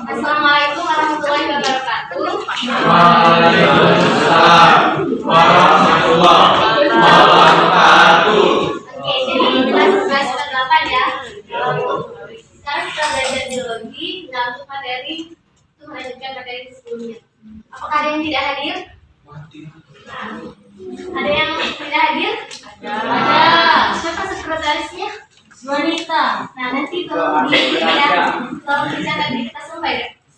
Assalamualaikum warahmatullahi wabarakatuh. Waalaikumsalam warahmatullahi wabarakatuh. Oke, jadi kelas 8 ya. Sekarang kita belajar biologi. Nah, untuk materi itu melanjutkan materi sebelumnya. Apakah ada yang tidak hadir? Ada yang tidak hadir? Ada. Siapa sekretarisnya? Wanita. Nah, nanti tolong tolong dicatat di kertas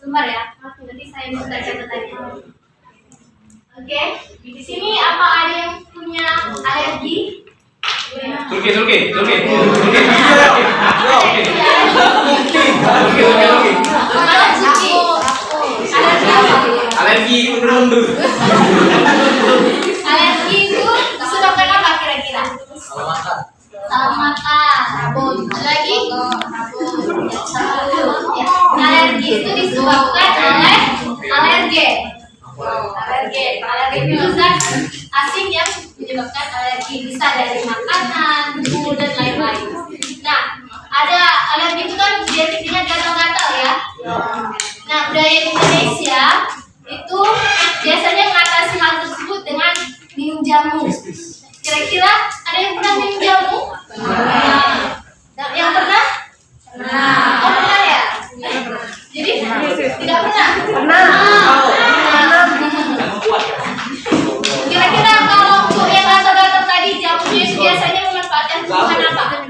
lembar ya. Nanti saya minta catatannya. Oke, di sini apa ada yang punya alergi? Sulki. Alergi mundur. Alergi itu disebabkan apa kira-kira? Salah makan, sabun. Lagi? Ya. Alergi itu disebabkan oleh alergen. Alergen itu zat asing yang menyebabkan alergi, bisa dari makanan, bumbu dan lain-lain. Nah, ada alergi itu kan biasanya gatal-gatal ya. Nah, budaya Indonesia itu biasanya mengatasi hal tersebut dengan minum jamu. Kira-kira ada yang pernah minum jamu? Nah, yang pernah? Oh, pernah ya? Jadi tidak pernah? Pernah. Kira-kira kalau untuk yang gatal-gatal tadi jamunya itu biasanya memanfaatkan bahan apa?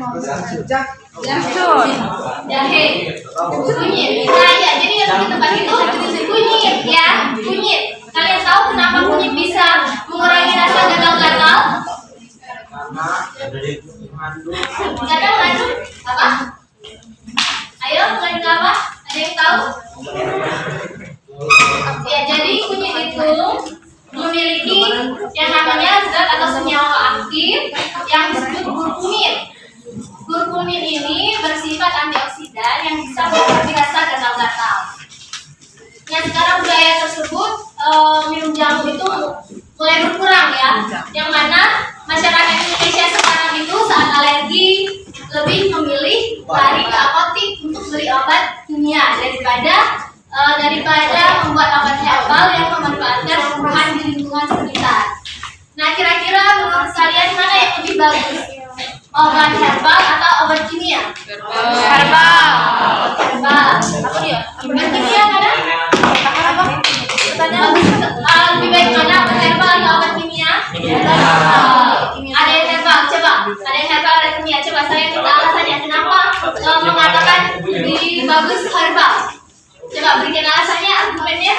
Jahe. Kunyit. Nah, ya, jadi yang di tempat itu kunyit ya, kunyit. Kalian tahu kenapa kunyit bisa mengurangi rasa gatal-gatal? Kadang mengandung apa? Ayo, mengandung apa? Ada yang tahu? Ya, jadi kunyit itu memiliki yang namanya zat atau senyawa aktif yang disebut kurkumin. Kurkumin ini bersifat antioksidan yang bisa mengobati rasa gatal-gatal. Nah, sekarang budaya tersebut minum jamu itu mulai berkurang ya. Yang mana masyarakat Indonesia sekarang itu saat alergi lebih memilih lari ke apotik untuk beli obat kimia daripada membuat obat herbal yang memanfaatkan bahan di lingkungan sekitar. Nah, kira-kira menurut kalian mana yang lebih bagus? Obat herbal atau obat kimia? Herbal. Apa dia? Obat kimia mana? Lebih baik mana, obat herbal atau obat kimia? Ada yang herbal, coba. Ada yang herbal, ada kimia. Coba saya minta alasannya kenapa mengatakan lebih bagus herbal. Coba berikan alasannya, argumennya.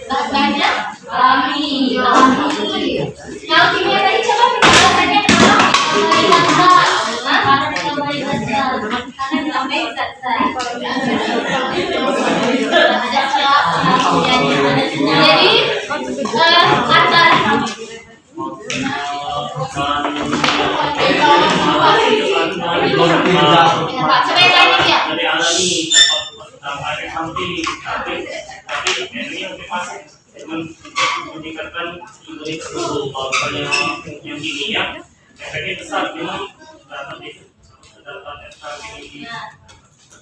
Banyak. Alami. Kalau kimia tadi coba berikan alasannya kenapa? Jadi antar coba yang lainnya ya. Dari alami ada samping tapi ini lebih masuk meningkatkan imunitas tubuh. Kalau misalnya yang kimia efeknya besar memang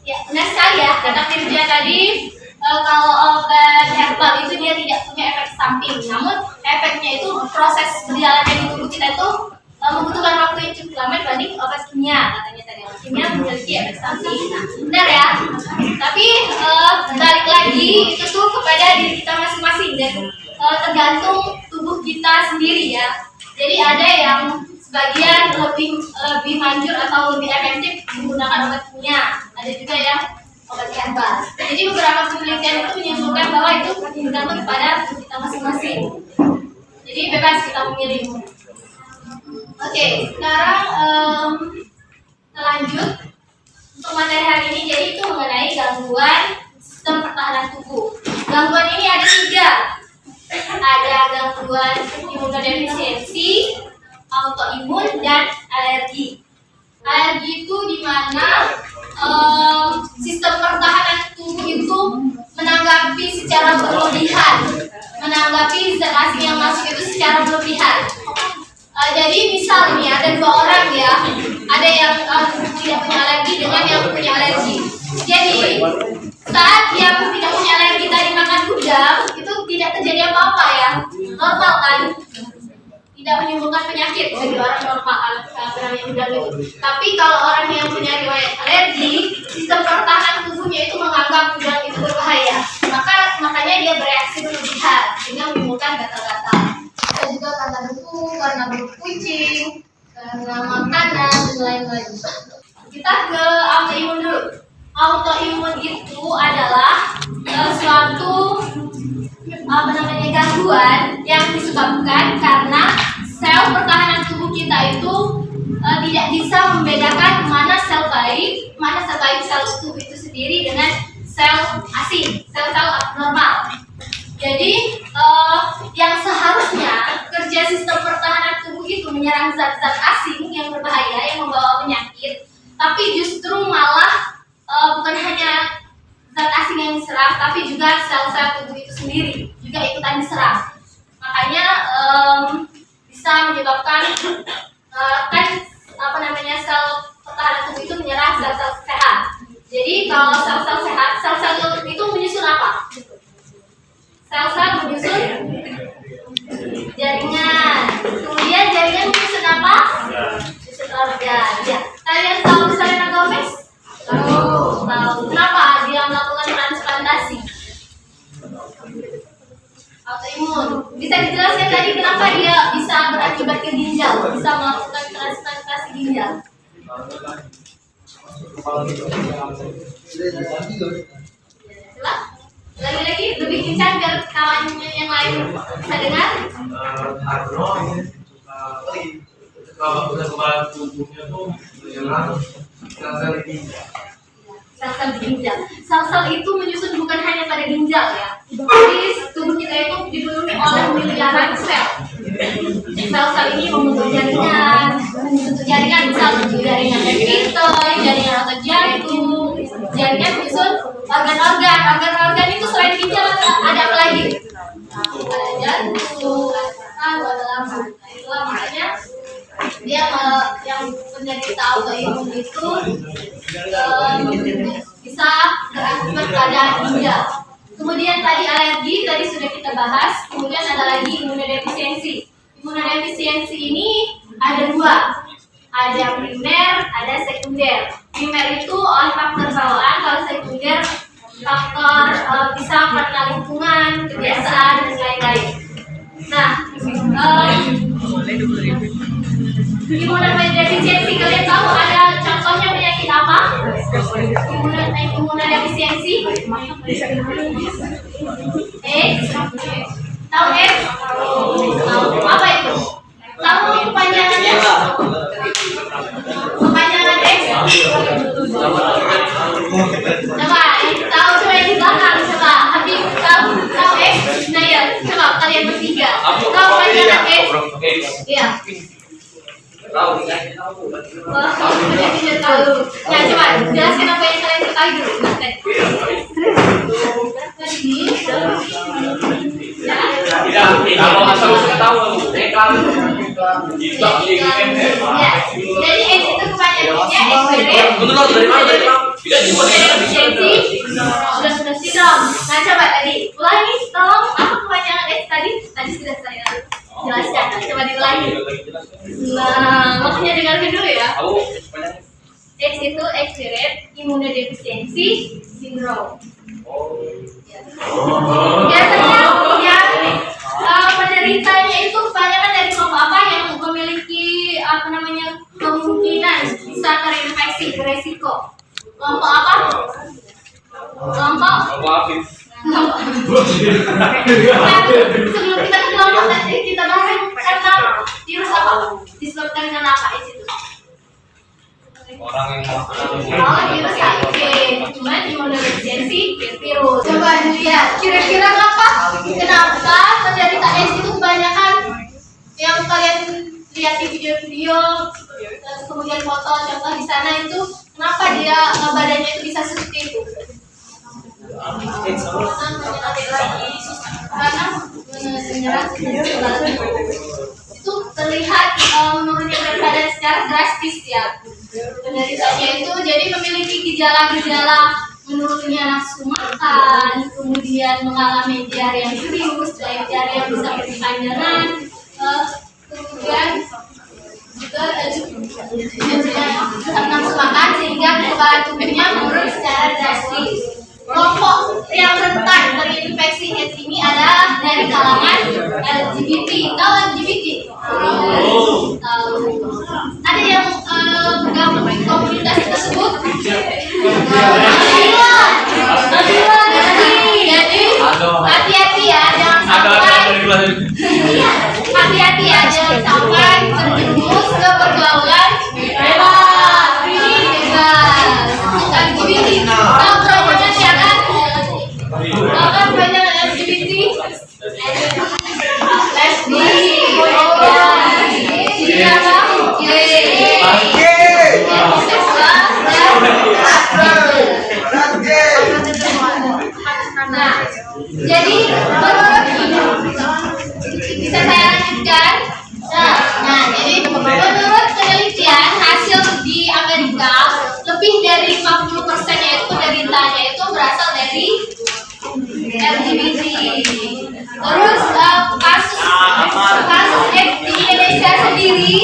ya, benar sekali ya kata Firja tadi. Kalau obat herbal itu dia tidak punya efek samping, namun efeknya itu proses berjalannya di tubuh kita itu membutuhkan waktu yang cukup lama dibanding obat kimia. Katanya tadi obat kimia memiliki efek samping. Nah, benar ya. Tapi balik lagi itu tuh kepada diri kita masing-masing dan tergantung tubuh kita sendiri ya. Jadi ada yang sebagian lebih manjur atau lebih efektif menggunakan obat kimia. Ada juga yang obat herbal. Jadi beberapa penelitian itu menyimpulkan bahwa itu tergantung kepada kita masing-masing. Jadi bebas kita memilih. Oke, sekarang kita lanjut untuk materi hari ini. Jadi itu mengenai gangguan sistem pertahanan tubuh. Gangguan ini ada 3. Ada gangguan imunodefisiensi, autoimun, dan alergi. Alergi itu di mana sistem pertahanan tubuh itu menanggapi secara berlebihan, menanggapi zat asing yang masuk itu secara berlebihan. Jadi misal nih ada 2 orang ya, ada yang tidak punya alergi dengan yang punya alergi. Jadi kita yang tidak punya alergi tadi makan udang itu tidak terjadi apa-apa ya, normal kan, tidak menimbulkan penyakit bagi orang normal namanya udang itu. Tapi kalau orang yang punya riwayat alergi, sistem pertahanan tubuhnya itu menganggap udang itu berbahaya, makanya dia bereaksi berlebihan sehingga menimbulkan gatal-gatal. Bisa juga karena debu, karena bulu kucing, karena makanan dan lain-lain. Kita ke autoimun dulu. Autoimun itu adalah suatu gangguan yang disebabkan karena sel pertahanan tubuh kita itu tidak bisa membedakan mana sel baik sel tubuh itu sendiri dengan sel asing, sel-sel abnormal. Jadi yang seharusnya kerja sistem pertahanan tubuh itu menyerang zat-zat asing yang berbahaya yang membawa penyakit, tapi justru malah bukan hanya zat asing yang diserang, tapi juga sel-sel tubuh itu sendiri juga ikutan diserang. Makanya bisa menyebabkan sel pertahanan tubuh itu menyerang sel-sel sehat. Jadi kalau sel-sel sehat, sel-sel tubuh itu menyusun apa? Sel-sel menyusun jaringan. Kemudian jaringan menyusun apa? Menyusun organ. Ya. Kalian tahu Selena Gomez? Tahu. Kenapa dia melakukan transplantasi? Autoimun. Bisa dijelaskan tadi kenapa dia bisa berakibat ke ginjal, bisa melakukan transplantasi ginjal? Coba lagi lebih kencang biar kawannya yang lain bisa dengar. Kalau kepala tubuhnya tuh menyerang sel-sel ginjal. Sel-sel ginjal. Sel-sel itu menyusun bukan hanya pada ginjal ya. Jadi tubuh kita itu dipenuhi oleh miliaran sel. Sel-sel ini membentuk jaringan. Bentuk jaringan bisa bentuk jaringan epiteli, jaringan otot jantung. Jaringan menyusun organ-organ. Organ-organ itu selain ginjal ada apa lagi? Ada jantung, ada lambung. Itulah makanya dia yang penderita autoimun itu bisa berakibat pada ginjal. Kemudian tadi alergi tadi sudah kita bahas. Kemudian ada lagi imunodefisiensi. Imunodefisiensi ini ada dua, ada primer, ada sekunder. Primer itu oleh faktor bawaan, kalau sekunder faktor bisa karena lingkungan, kebiasaan dan lain-lain. Nah, imunodefisiensi kalian tahu ada contohnya penyakit apa? Imunodefisiensi? Tahu apa itu? Tahu kepanjangannya? Kepanjangan X? Coba tahu coba yang di belakang coba. Habib tahu X? Nah ya, coba kalian bertiga. Tahu kepanjangan X? Iya. Tahu. Nah, coba jelaskan apa yang kalian ketahui dulu. Kalau asal usul tahu, jadi X itu kepanjangannya sudah sindrom. Nah, coba tadi ulangi, tolong apa kepanjangan X tadi? Tadi sudah saya jelaskan. Coba diulangi. Nah, makanya dengarkan dulu ya. X itu X-linked immunodefficiency syndrome. Biasanya yang penderitanya itu kebanyakan dari kelompok apa yang memiliki kemungkinan bisa terinfeksi beresiko. Kelompok apa? Kelompok sebelum kita ke kelompok tadi kita bahas karena virus apa? Disebabkan dengan apa itu? orang yang Virus HIV, cuman imunodefisiensi virus. Coba dilihat, kira-kira kenapa penderita AIDS itu kebanyakan yang kalian lihat di video-video, kemudian foto contoh di sana itu, kenapa dia badannya itu bisa seperti itu? Karena menyerang itu terlihat menurunnya berat badan secara drastis ya. Penderitanya itu jadi memiliki gejala-gejala menurunnya nafsu makan, kemudian mengalami diare yang serius, diare yang bisa berkepanjangan, kemudian juga nafsu makan sehingga kekebalan tubuhnya menurun secara drastis. Kelompok yang rentan terinfeksi AIDS ini adalah dari kalangan LGBT. Tahu LGBT? Tahu. Ada yang bergabung di komunitas tersebut? Jadi hati-hati ya, jangan sampai hati-hati ya, jangan sampai terjerumus ke pergaulan bebas. Ini bebas. LGBT. Tahu kepanjangan siapa? Tahu kepanjangan LGBT? Lesbi. Jadi bisa saya lanjutkan. Jadi menurut penelitian hasil di Amerika lebih dari 50%-nya itu penderitanya itu berasal dari LGBT. Terus kasus AIDS di Indonesia sendiri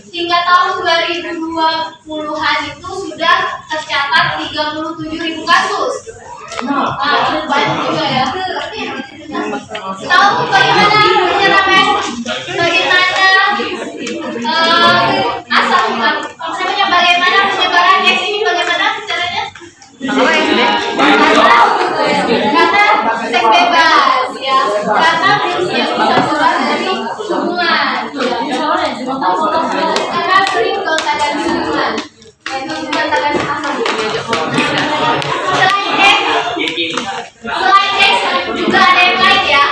hingga tahun 2020-an itu sudah tercatat 37.000 kasus. Nah, banyak juga ya. Tahu bagaimana penyerapan, bagaimana bagaimana penyebaran AIDS ini, bagaimana caranya? Karena seks bebas ya, karena virusnya bisa keluar dari hubungan, karena sering kontak hubungan, kontak Selain AIDS juga ada yang lain ya.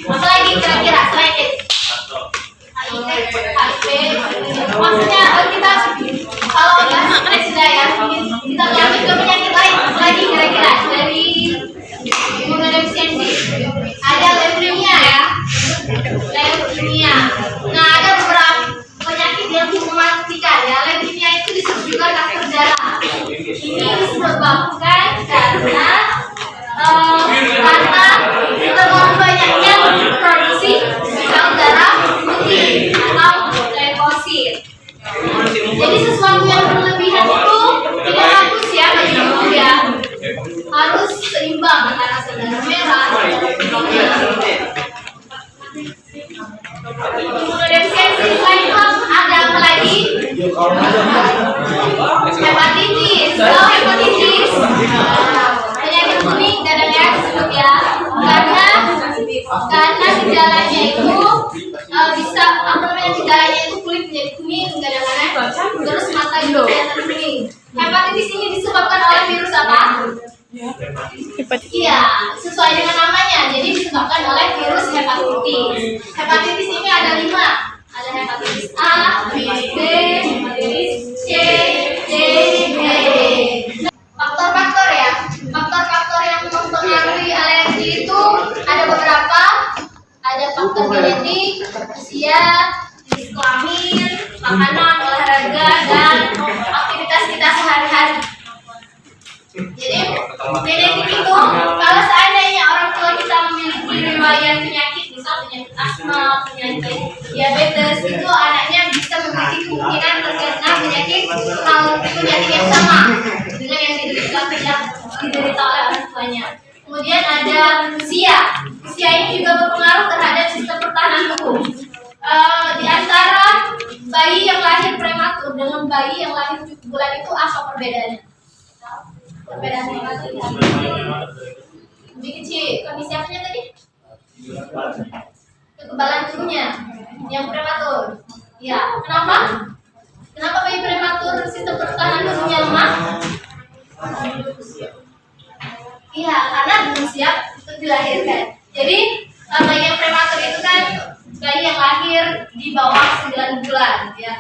Apalagi kira-kira selain AIDS? HIV. Maksudnya kita kalau bahas sudah ya, kita lanjut ke penyakit lain. Apalagi kira-kira dari imunodeficiency. Ada leukemia ya. Leukemia. Nah, ada beberapa penyakit yang mematikan ya. Leukemia itu disebut juga kanker darah. Ini disebabkan karena terlalu banyaknya produksi sel darah putih atau leukosit. Jadi sesuatu yang berlebihan itu tidak bagus ya bagi tubuh ya. Harus seimbang antara sel darah merah dan imunodeficiensi. Selain itu ada apa lagi? Hepatitis. Hepatitis. Penyakit kuning dadanya disebut ya, karena gejalanya itu bisa gejalanya itu kulit menjadi kuning kadang-kadang, terus mata juga kelihatan kuning. Hepatitis ini disebabkan oleh virus apa? Iya, sesuai dengan namanya. Jadi disebabkan oleh virus hepatitis. Hepatitis ini ada 5. Ada hepatitis A, B, hepatitis C, D, E. Faktor-faktor ya. Faktor-faktor yang mempengaruhi alergi itu ada beberapa. Ada faktor genetik, usia, jenis kelamin, makanan, olahraga, dan aktivitas kita sehari-hari. Jadi genetik itu kalau seandainya orang tua kita memiliki riwayat penyakit, misal penyakit asma, penyakit diabetes, itu anaknya bisa memiliki kemungkinan terkena penyakit yang sama dengan yang diderita oleh orang tuanya. Kemudian ada usia. Usia ini juga berpengaruh terhadap sistem pertahanan tubuh. Di antara bayi yang lahir prematur dengan bayi yang lahir 7 bulan itu apa perbedaannya? Perbedaannya apa sih? Lebih kecil. Kondisi apanya tadi? Kekebalan tubuhnya yang prematur. Ya, kenapa? Kenapa bayi prematur sistem pertahanan tubuhnya lemah? Iya, karena belum siap untuk dilahirkan. Jadi bayi yang prematur itu kan bayi yang lahir di bawah 9 bulan, ya.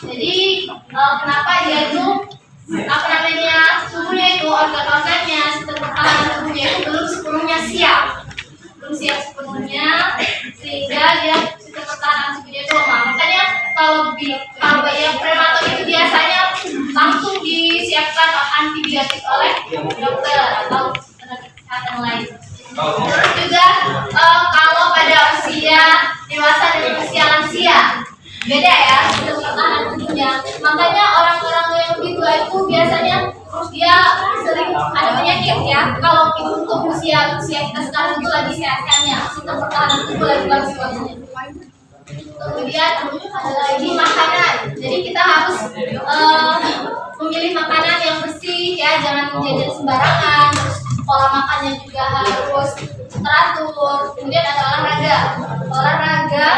Jadi kenapa dia itu tubuhnya itu organ-organnya, sistem pertahanan tubuhnya itu belum sepenuhnya siap, sepenuhnya, sehingga dia sistem pertahanan tubuhnya itu lemah. Makanya kalau bayi yang prematur itu biasanya langsung disiapkan antibiotik oleh dokter. sedikit ya. Kalau untuk usia kita sekarang itu lagi sehat-sehatnya, sistem pertahanan tubuh lagi bagus-bagusnya. Kemudian ada lagi makanan. Jadi kita harus memilih makanan yang bersih ya, jangan jajan sembarangan. Terus pola makannya juga harus teratur. Kemudian ada olahraga. Olahraga,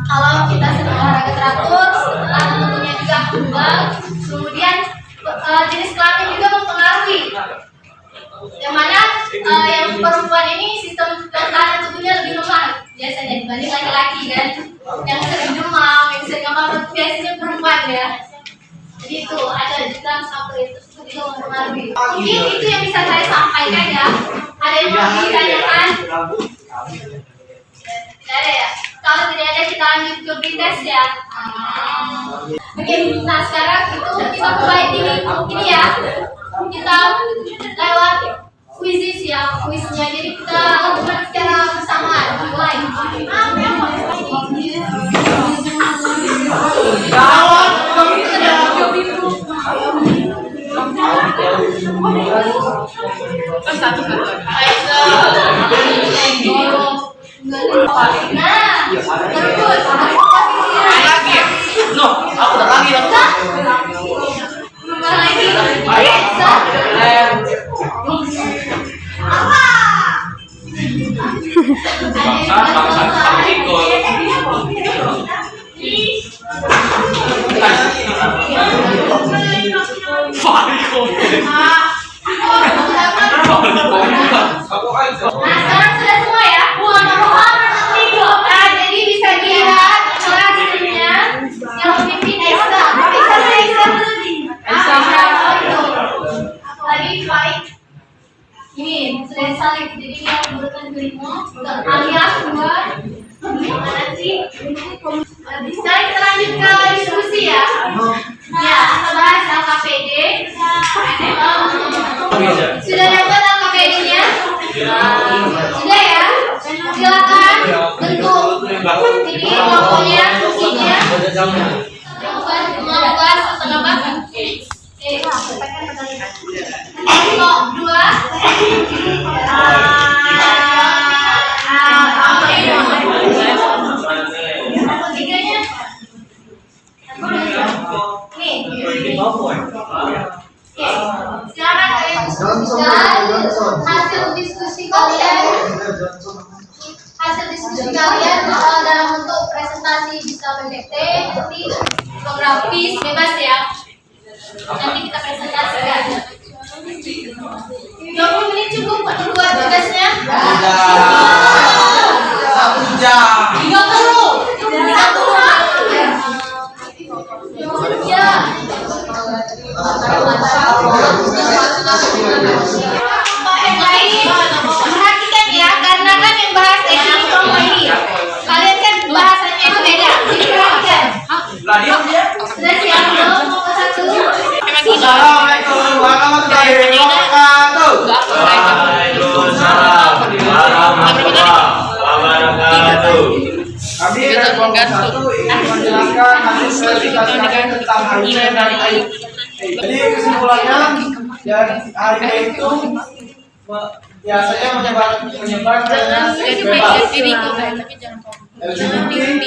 kalau kita sedang olahraga teratur, tentunya juga kembang. Kemudian jenis kelamin juga mempengaruhi. Yang mana yang perempuan ini sistem pertahanan tubuhnya lebih lemah biasanya dibanding laki-laki kan, yang sering demam, yang sering apa biasanya perempuan ya. Jadi itu ada jam sampai itu mempengaruhi. Mungkin itu yang bisa saya sampaikan ya. Ada yang mau ditanyakan? Tidak ada ya. Kalau tidak ada kita lanjut ke pretest ya. Oke, nah sekarang itu kita mulai ini ya. Kita lewat quizzes ya, quiznya. Jadi kita lakukan secara bersamaan. Mulai. Nah, terus lagi ya? Loh, aku udah lagi ya? Bangsa sampai ikut. Nah, sekarang sudah semua ya. Nah, jadi bisa dilihat kelasnya yang memimpin Aisyah. Tadi baik. Ini sudah disalib. Jadi dia memberikan kelima. Alias dua. Nanti. Sekarang kita lanjut ke diskusi ya. Ya, kita bahas LKPD. Sudah dapat LKPD-nya? Sudah ya? Silakan bentuk ini logonya, fungsinya. Mengupas setengah bahkan. Kelompok 2. Kelompok 3-nya. Nih. Oke, silakan kalian diskusikan hasil diskusi kalian dalam bentuk presentasi, bisa PPT, nanti infografis, bebas ya. Nanti kita presentasikan. 20 menit cukup untuk buat tugasnya? 1 jam. 30. 1 jam. Ya. Yang lain perhatikan ya, karena kan yang bahas teknik kelompok ini kalian kan bahasanya itu beda. Jadi perhatikan. Sudah siap belum? Kelompok 1. Assalamualaikum warahmatullahi wabarakatuh. Waalaikumsalam warahmatullahi wabarakatuh. Kami dari kelompok 1 ingin menjelaskan hasil presentasi kami tentang HIV dan AIDS. Jadi kesimpulannya dari HIV itu biasanya menyebar dengan bebas. LGBT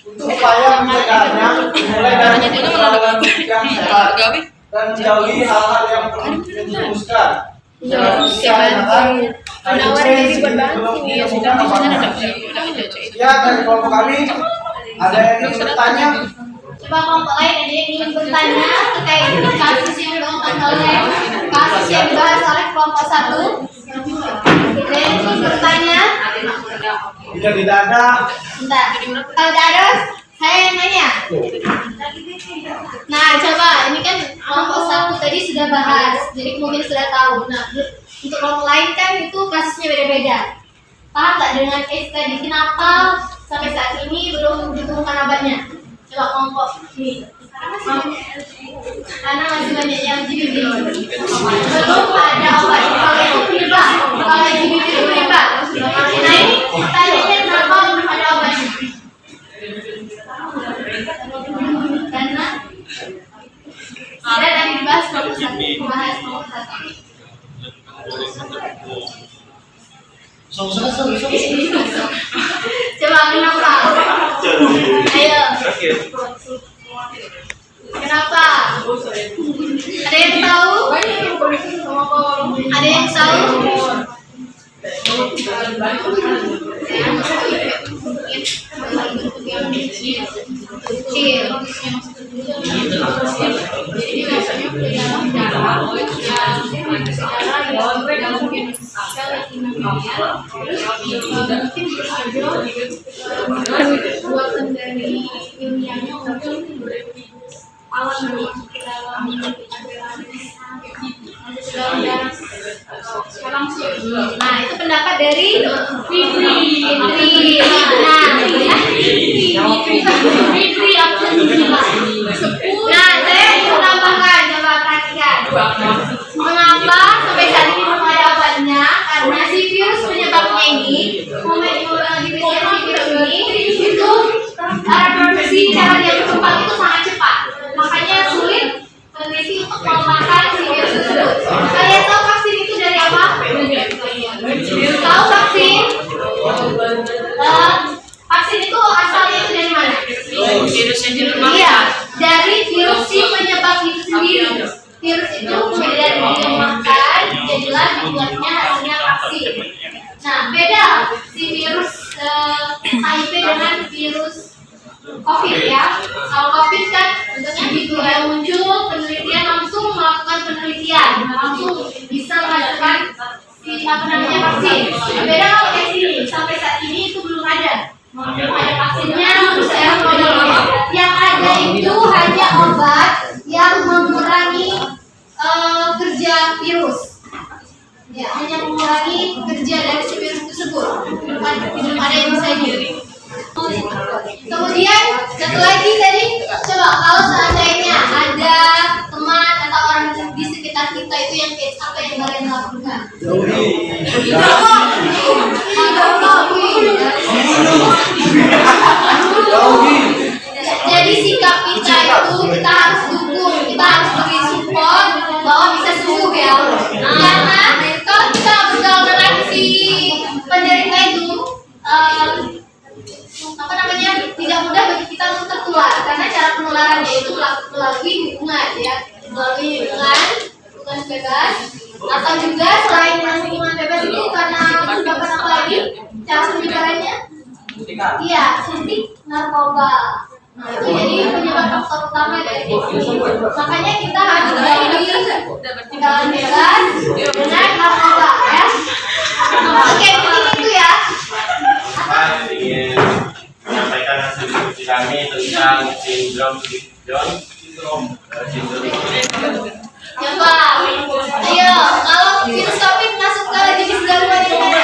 untuk upaya mencegahnya mulai dari pengenalan yang sehat dan menjauhi hal-hal yang perlu dirumuskan. Ya, dari kelompok kami ada yang ingin bertanya. Coba kelompok lain ada yang ingin bertanya terkait kasus yang dibahas oleh kelompok 1. Ada yang ingin bertanya? Tidak ada. Bentar. Kalau tidak ada, saya yang nanya. Nah, coba ini kan kelompok 1 tadi sudah bahas, jadi mungkin sudah tahu. Nah, untuk kelompok lain kan itu kasusnya beda-beda. Paham tak dengan AIDS tadi? Kenapa sampai saat ini belum ditemukan obatnya? Coba kelompok ini. Karena masih banyak yang LGBT. Belum ada obat. Kalau itu penyebab, kalau LGBT itu penyebab. Nah ini tadinya kenapa belum ada obatnya? Karena sudah tadi dibahas kelompok 1, bahas kelompok 1. Coba kenapa? Ayo. Kenapa? Ada yang tahu? Ada yang tahu? Buatan dari ilmiahnya untuk alat masuk ke dalam nah itu pendapat dari Fitri. Fitri option 9. Nah saya mau tambahkan, coba perhatikan mengapa sampai saat ini belum ada obatnya, karena si virus penyebabnya ini virus ini itu reproduksi cara dia berkembang itu sangat cepat, makanya sulit peneliti untuk melemahkan si virus tersebut. Kalian tahu vaksin itu dari apa? Tahu vaksin? Vaksin itu asalnya itu dari mana? Virus yang dilemahkan. Iya, dari virus si penyebab itu sendiri. Virus itu kemudian dilemahkan, jadilah dibuatnya hasilnya vaksin. Nah, beda si virus HIV dengan virus COVID ya. Kalau COVID kan tentunya begitu yang muncul penelitian langsung melakukan penelitian, langsung bisa menghasilkan si vaksin. Beda kalau kayak sini sampai saat ini itu belum ada. Belum ada vaksinnya, terus yang ada itu hanya obat yang mengurangi kerja virus. Ya, hanya mengurangi kerja dari si virus tersebut. Belum ada yang bisa diri. Kemudian satu lagi tadi, coba kalau seandainya ada teman atau orang di sekitar kita itu yang AIDS, apa yang kalian lakukan? Jadi sikap kita itu kita harus dukung, kita harus beri support bahwa bisa sembuh ya. Karena kalau kita bergaul dengan si penderita itu tidak mudah bagi kita untuk tertular, karena cara penularannya itu melalui hubungan ya, melalui hubungan bebas, atau juga selain hubungan bebas itu karena menyebabkan apa lagi cara penyebarannya? Iya, suntik narkoba. Nah, itu jadi penyebab faktor utama dari itu. Makanya kita harus dalam bebas dengan narkoba ya. Oke, mungkin itu ya. Menyampaikan hasil diskusi kami tentang sindrom Coba, ayo, kalau virus COVID masuk ke jenis gangguan yang mana?